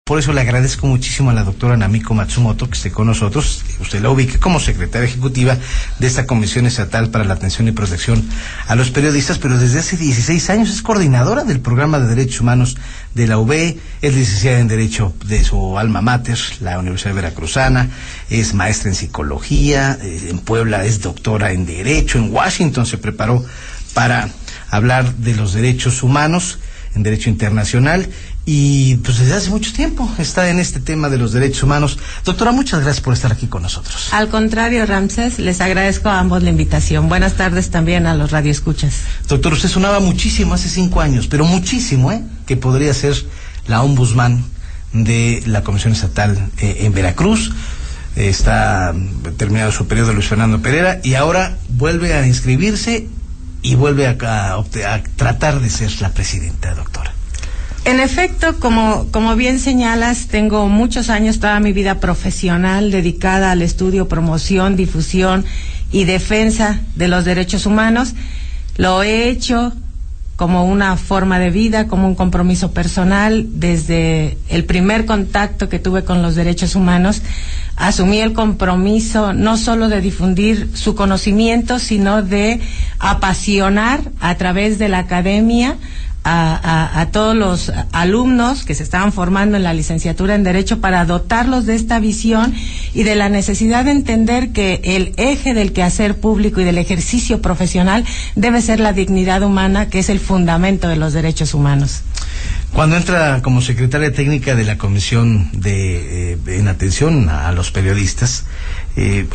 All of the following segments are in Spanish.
Por eso le agradezco muchísimo a la doctora Namiko Matsumoto que esté con nosotros. Usted la ubique como secretaria ejecutiva de esta Comisión Estatal para la Atención y Protección a los Periodistas, pero desde hace 16 años es coordinadora del Programa de Derechos Humanos de la UB, es licenciada en Derecho de su alma mater, la Universidad Veracruzana, es maestra en Psicología, en Puebla es doctora en Derecho, en Washington se preparó para hablar de los derechos humanos, en Derecho Internacional, y pues desde hace mucho tiempo está en este tema de los derechos humanos. Doctora, muchas gracias por estar aquí con nosotros. Al contrario, Ramsés, les agradezco a ambos la invitación. Buenas tardes también a los radioescuchas. Doctor, usted sonaba muchísimo hace 5 años, pero muchísimo, que podría ser la ombudsman de la Comisión Estatal en Veracruz. Está terminado su periodo Luis Fernando Pereira y ahora vuelve a inscribirse y vuelve a tratar de ser la presidenta, doctora. En efecto, como bien señalas, tengo muchos años, toda mi vida profesional dedicada al estudio, promoción, difusión y defensa de los derechos humanos. Lo he hecho como una forma de vida, como un compromiso personal. Desde el primer contacto que tuve con los derechos humanos, asumí el compromiso no solo de difundir su conocimiento, sino de apasionar a través de la academia a todos los alumnos que se estaban formando en la licenciatura en Derecho para dotarlos de esta visión y de la necesidad de entender que el eje del quehacer público y del ejercicio profesional debe ser la dignidad humana, que es el fundamento de los derechos humanos. Cuando entra como secretaria técnica de la Comisión en atención a los periodistas,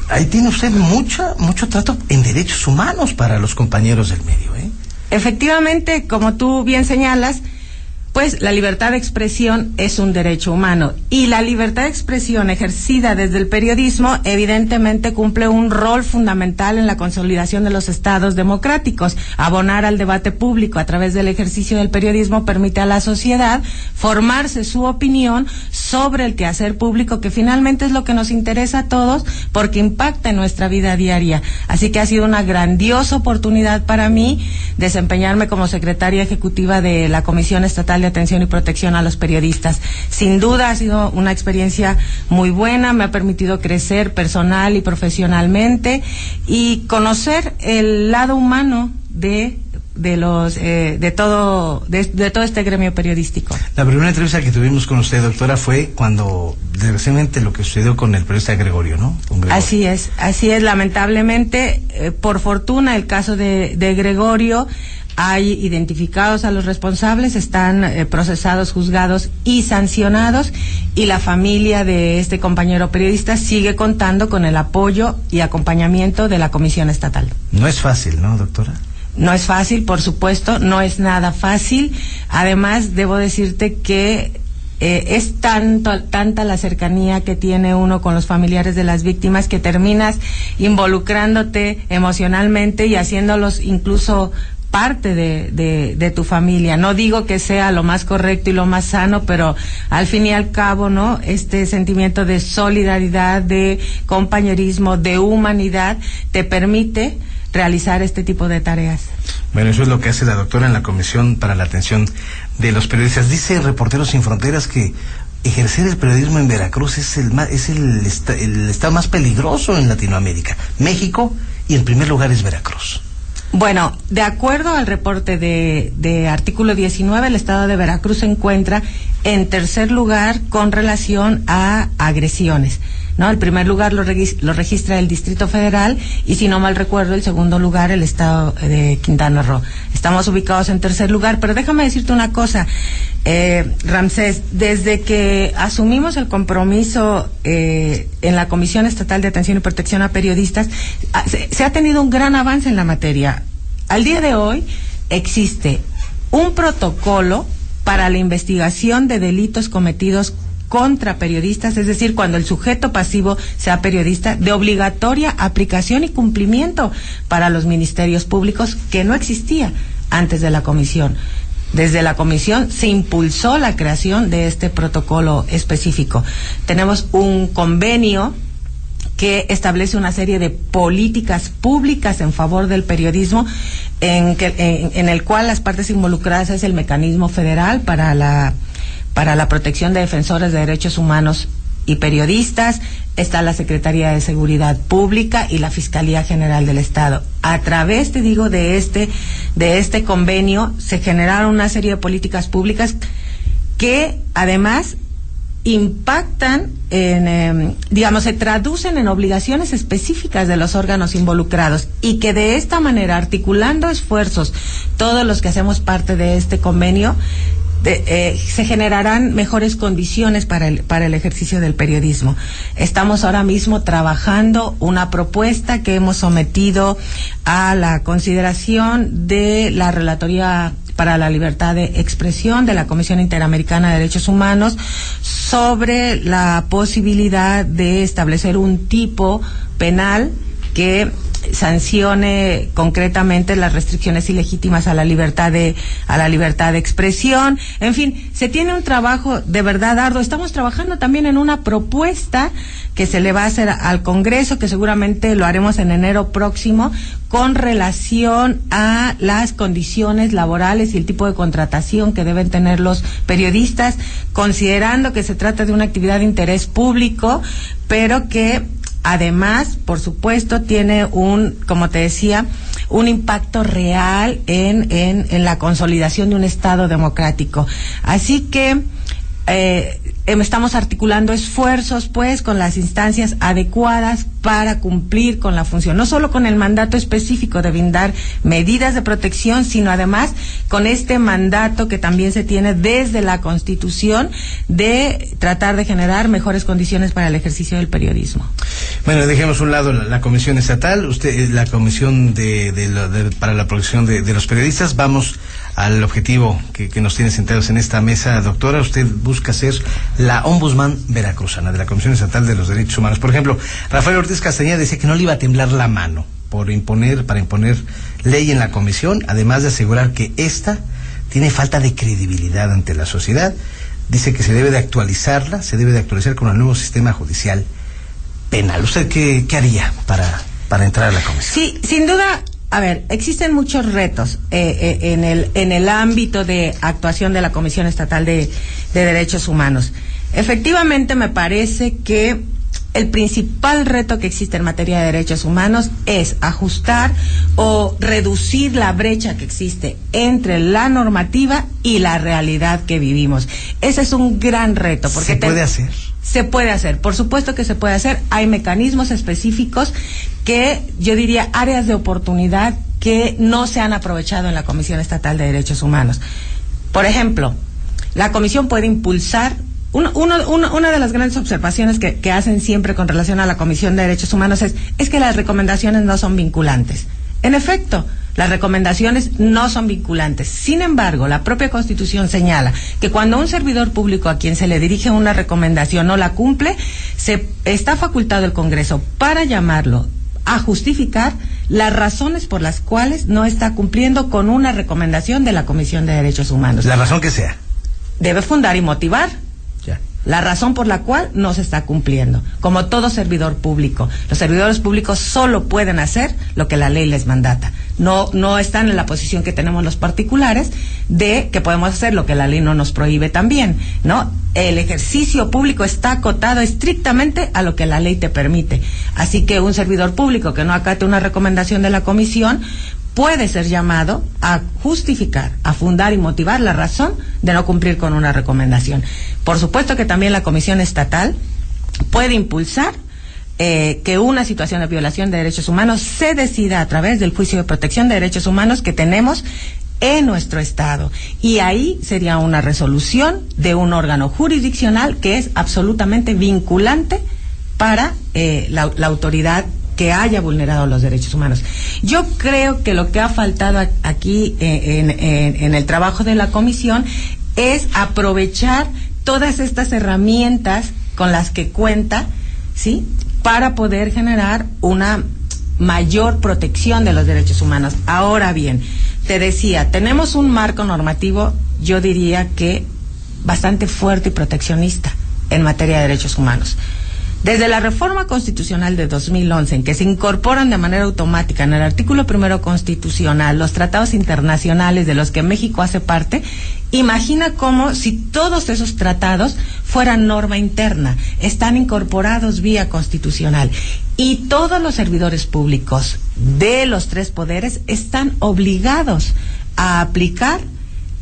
ahí tiene usted mucho trato en derechos humanos para los compañeros del medio, Efectivamente, como tú bien señalas, pues la libertad de expresión es un derecho humano y la libertad de expresión ejercida desde el periodismo evidentemente cumple un rol fundamental en la consolidación de los estados democráticos. Abonar al debate público a través del ejercicio del periodismo permite a la sociedad formarse su opinión sobre el quehacer público, que finalmente es lo que nos interesa a todos porque impacta en nuestra vida diaria. Así que ha sido una grandiosa oportunidad para mí desempeñarme como secretaria ejecutiva de la Comisión Estatal de Atención y Protección a los Periodistas. Sin duda ha sido una experiencia muy buena, me ha permitido crecer personal y profesionalmente y conocer el lado humano de todo este gremio periodístico. La primera entrevista que tuvimos con usted, doctora, fue cuando recientemente lo que sucedió con el periodista Gregorio, ¿no? Así es, lamentablemente, por fortuna el caso de Gregorio, hay identificados a los responsables, están procesados, juzgados y sancionados, y la familia de este compañero periodista sigue contando con el apoyo y acompañamiento de la Comisión Estatal. No es fácil, ¿no, doctora? No es fácil, por supuesto, no es nada fácil. Además, debo decirte que es tanta la cercanía que tiene uno con los familiares de las víctimas que terminas involucrándote emocionalmente y haciéndolos incluso parte de tu familia. No digo que sea lo más correcto y lo más sano, pero al fin y al cabo, ¿no? Este sentimiento de solidaridad, de compañerismo, de humanidad, te permite realizar este tipo de tareas. Bueno, eso es lo que hace la doctora en la Comisión para la Atención de los Periodistas. Dice Reporteros Sin Fronteras que ejercer el periodismo en Veracruz es el estado más peligroso en Latinoamérica, México, y en primer lugar es Veracruz. Bueno, de acuerdo al reporte de artículo 19, el estado de Veracruz se encuentra en tercer lugar con relación a agresiones, ¿no? El primer lugar lo registra el Distrito Federal y, si no mal recuerdo, el segundo lugar el estado de Quintana Roo. Estamos ubicados en tercer lugar, pero déjame decirte una cosa, Ramsés, desde que asumimos el compromiso en la Comisión Estatal de Atención y Protección a Periodistas, se ha tenido un gran avance en la materia. Al día de hoy existe un protocolo para la investigación de delitos cometidos contra periodistas, es decir, cuando el sujeto pasivo sea periodista, de obligatoria aplicación y cumplimiento para los ministerios públicos, que no existía antes de la comisión. Desde la comisión se impulsó la creación de este protocolo específico. Tenemos un convenio que establece una serie de políticas públicas en favor del periodismo, en el cual las partes involucradas es el mecanismo federal para para la Protección de Defensores de Derechos Humanos y Periodistas, está la Secretaría de Seguridad Pública y la Fiscalía General del Estado. A través, te digo, de este convenio se generaron una serie de políticas públicas que además impactan en, se traducen en obligaciones específicas de los órganos involucrados, y que de esta manera, articulando esfuerzos, todos los que hacemos parte de este convenio, se generarán mejores condiciones para el ejercicio del periodismo. Estamos ahora mismo trabajando una propuesta que hemos sometido a la consideración de la Relatoría para la Libertad de Expresión de la Comisión Interamericana de Derechos Humanos sobre la posibilidad de establecer un tipo penal que sancione concretamente las restricciones ilegítimas a la libertad de expresión. En fin, se tiene un trabajo de verdad arduo. Estamos trabajando también en una propuesta que se le va a hacer al Congreso, que seguramente lo haremos en enero próximo, con relación a las condiciones laborales y el tipo de contratación que deben tener los periodistas, considerando que se trata de una actividad de interés público, pero que además, por supuesto, tiene como te decía, un impacto real en la consolidación de un Estado democrático. Así que estamos articulando esfuerzos, pues, con las instancias adecuadas para cumplir con la función, no solo con el mandato específico de brindar medidas de protección, sino además con este mandato que también se tiene desde la Constitución de tratar de generar mejores condiciones para el ejercicio del periodismo. Bueno, dejemos a un lado la Comisión Estatal, la Comisión para la Protección de los Periodistas. Vamos al objetivo que nos tiene sentados en esta mesa, doctora. Usted busca ser la ombudsman veracruzana de la Comisión Estatal de los Derechos Humanos. Por ejemplo, Rafael Ortiz Castañeda decía que no le iba a temblar la mano para imponer ley en la comisión, además de asegurar que esta tiene falta de credibilidad ante la sociedad. Dice que se debe de actualizar con el nuevo sistema judicial penal. ¿Usted qué haría para entrar a la comisión? Sí, sin duda. A ver, existen muchos retos en el ámbito de actuación de la Comisión Estatal de Derechos Humanos. Efectivamente, me parece que el principal reto que existe en materia de derechos humanos es ajustar o reducir la brecha que existe entre la normativa y la realidad que vivimos. Ese es un gran reto. Porque ¿Se puede hacer? Se puede hacer, por supuesto que se puede hacer. Hay mecanismos específicos que yo diría áreas de oportunidad que no se han aprovechado en la Comisión Estatal de Derechos Humanos. Por ejemplo, la Comisión puede impulsar una de las grandes observaciones que hacen siempre con relación a la Comisión de Derechos Humanos es que las recomendaciones no son vinculantes. En efecto, las recomendaciones no son vinculantes. Sin embargo, la propia Constitución señala que cuando un servidor público a quien se le dirige una recomendación no la cumple, está facultado el Congreso para llamarlo a justificar las razones por las cuales no está cumpliendo con una recomendación de la Comisión de Derechos Humanos. La razón que sea. Debe fundar y motivar la razón por la cual no se está cumpliendo. Como todo servidor público, los servidores públicos solo pueden hacer lo que la ley les mandata. No están en la posición que tenemos los particulares de que podemos hacer lo que la ley no nos prohíbe también, ¿no? El ejercicio público está acotado estrictamente a lo que la ley te permite. Así que un servidor público que no acate una recomendación de la comisión puede ser llamado a justificar, a fundar y motivar la razón de no cumplir con una recomendación. Por supuesto que también la Comisión Estatal puede impulsar que una situación de violación de derechos humanos se decida a través del juicio de protección de derechos humanos que tenemos en nuestro Estado. Y ahí sería una resolución de un órgano jurisdiccional que es absolutamente vinculante para la autoridad que haya vulnerado los derechos humanos. Yo creo que lo que ha faltado aquí en el trabajo de la comisión es aprovechar todas estas herramientas con las que cuenta, ¿sí?, para poder generar una mayor protección de los derechos humanos. Ahora bien, te decía, tenemos un marco normativo, yo diría que bastante fuerte y proteccionista en materia de derechos humanos. Desde la reforma constitucional de 2011, en que se incorporan de manera automática en el artículo 1 constitucional los tratados internacionales de los que México hace parte, imagina cómo si todos esos tratados fueran norma interna, están incorporados vía constitucional, y todos los servidores públicos de los tres poderes están obligados a aplicar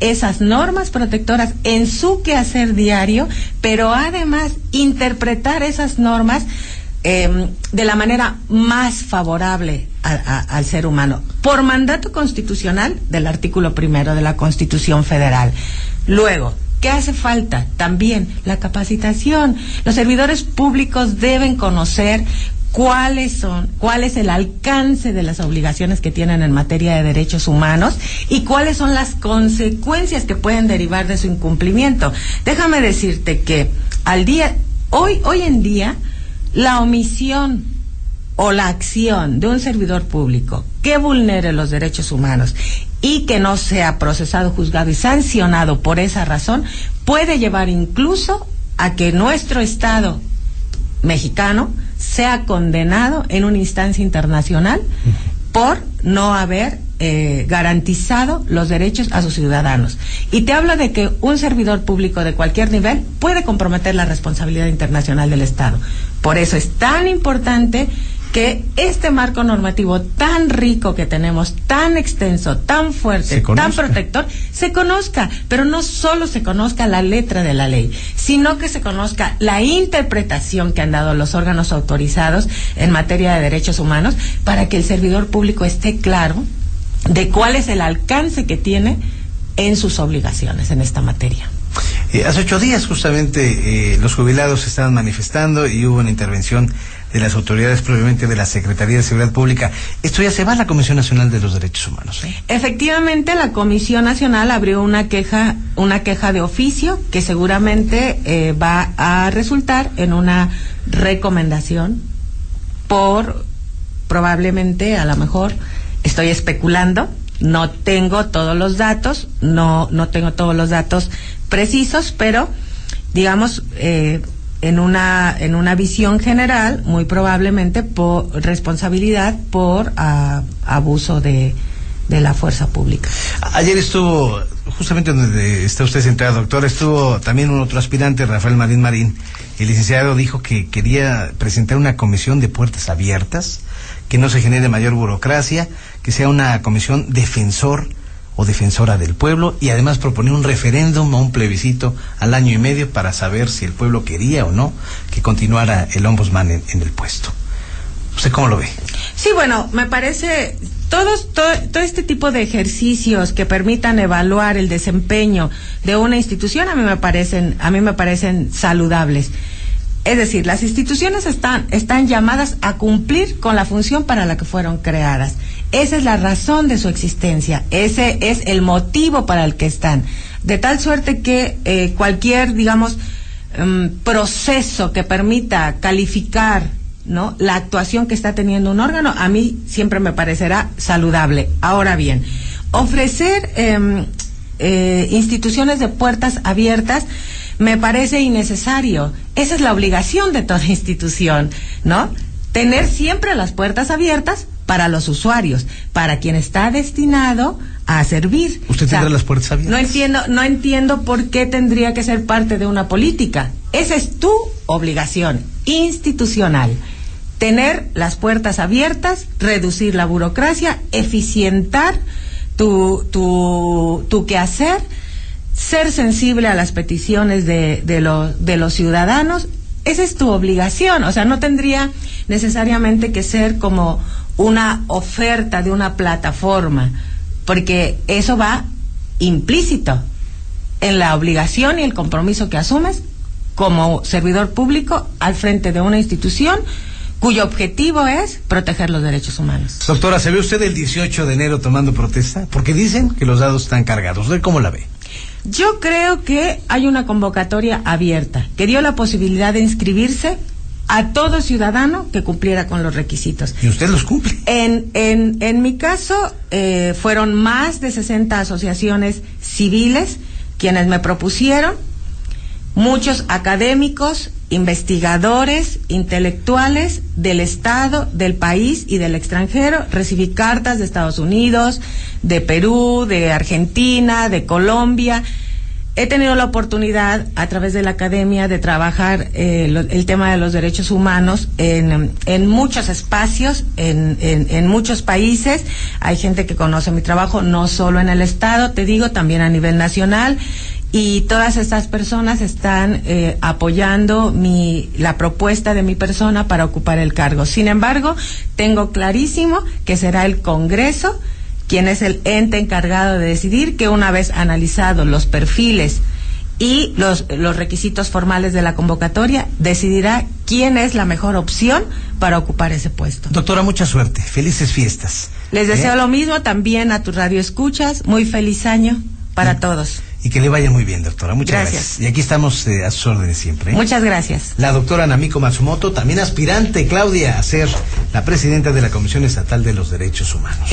esas normas protectoras en su quehacer diario, pero además interpretar esas normas de la manera más favorable al ser humano, por mandato constitucional del artículo 1 de la Constitución Federal. Luego, ¿qué hace falta? También la capacitación. Los servidores públicos deben conocer cuál es el alcance de las obligaciones que tienen en materia de derechos humanos y cuáles son las consecuencias que pueden derivar de su incumplimiento. Déjame decirte que hoy en día, la omisión o la acción de un servidor público que vulnere los derechos humanos y que no sea procesado, juzgado y sancionado por esa razón, puede llevar incluso a que nuestro Estado mexicano sea condenado en una instancia internacional por no haber garantizado los derechos a sus ciudadanos. Y te hablo de que un servidor público de cualquier nivel puede comprometer la responsabilidad internacional del Estado. Por eso es tan importante que este marco normativo tan rico que tenemos, tan extenso, tan fuerte, tan protector, se conozca, pero no solo se conozca la letra de la ley, sino que se conozca la interpretación que han dado los órganos autorizados en materia de derechos humanos, para que el servidor público esté claro de cuál es el alcance que tiene en sus obligaciones en esta materia. Hace 8 días justamente los jubilados se estaban manifestando y hubo una intervención de las autoridades, probablemente de la Secretaría de Seguridad Pública. Esto ya se va a la Comisión Nacional de los Derechos Humanos, ¿eh? Efectivamente, la Comisión Nacional abrió una queja de oficio que seguramente va a resultar en una recomendación probablemente, a lo mejor, estoy especulando, no tengo todos los datos, no tengo todos los datos precisos, pero digamos en una visión general, muy probablemente por responsabilidad por abuso de la fuerza pública. Ayer estuvo, justamente donde está usted sentada, doctora, estuvo también un otro aspirante, Rafael Marín. El licenciado dijo que quería presentar una comisión de puertas abiertas, que no se genere mayor burocracia, que sea una comisión defensor o defensora del pueblo, y además proponer un referéndum o un plebiscito al año y medio para saber si el pueblo quería o no que continuara el ombudsman en el puesto. ¿Usted cómo lo ve? Sí, bueno, me parece todo este tipo de ejercicios que permitan evaluar el desempeño de una institución a mí me parecen saludables. Es decir, las instituciones están llamadas a cumplir con la función para la que fueron creadas. Esa es la razón de su existencia, ese es el motivo para el que están. De tal suerte que cualquier, digamos, proceso que permita calificar, ¿no?, la actuación que está teniendo un órgano, a mí siempre me parecerá saludable. Ahora bien, ofrecer instituciones de puertas abiertas me parece innecesario. Esa es la obligación de toda institución, ¿no? Tener siempre las puertas abiertas para los usuarios, para quien está destinado a servir. ¿Usted tendrá las puertas abiertas? No entiendo por qué tendría que ser parte de una política. Esa es tu obligación institucional. Tener las puertas abiertas, reducir la burocracia, eficientar tu quehacer, ser sensible a las peticiones de los ciudadanos. Esa es tu obligación. O sea, no tendría necesariamente que ser como una oferta de una plataforma, porque eso va implícito en la obligación y el compromiso que asumes como servidor público al frente de una institución cuyo objetivo es proteger los derechos humanos. Doctora, ¿se ve usted el 18 de enero tomando protesta? Porque dicen que los dados están cargados. ¿Usted cómo la ve? Yo creo que hay una convocatoria abierta que dio la posibilidad de inscribirse a todo ciudadano que cumpliera con los requisitos. ¿Y usted los cumple? En mi caso, fueron más de 60 asociaciones civiles quienes me propusieron, muchos académicos investigadores, intelectuales del Estado, del país y del extranjero. Recibí cartas de Estados Unidos, de Perú, de Argentina, de Colombia. He tenido la oportunidad a través de la academia de trabajar el tema de los derechos humanos en muchos espacios, en muchos países. Hay gente que conoce mi trabajo, no solo en el Estado, te digo, también a nivel nacional. Y todas estas personas están apoyando la propuesta de mi persona para ocupar el cargo. Sin embargo, tengo clarísimo que será el Congreso quien es el ente encargado de decidir, que una vez analizados los perfiles y los requisitos formales de la convocatoria, decidirá quién es la mejor opción para ocupar ese puesto. Doctora, mucha suerte, felices fiestas. Les deseo lo mismo también a tu radio escuchas, muy feliz año para todos. Y que le vaya muy bien, doctora. Muchas gracias. Y aquí estamos a sus órdenes siempre. Muchas gracias. La doctora Namiko Matsumoto, también aspirante, Claudia, a ser la presidenta de la Comisión Estatal de los Derechos Humanos.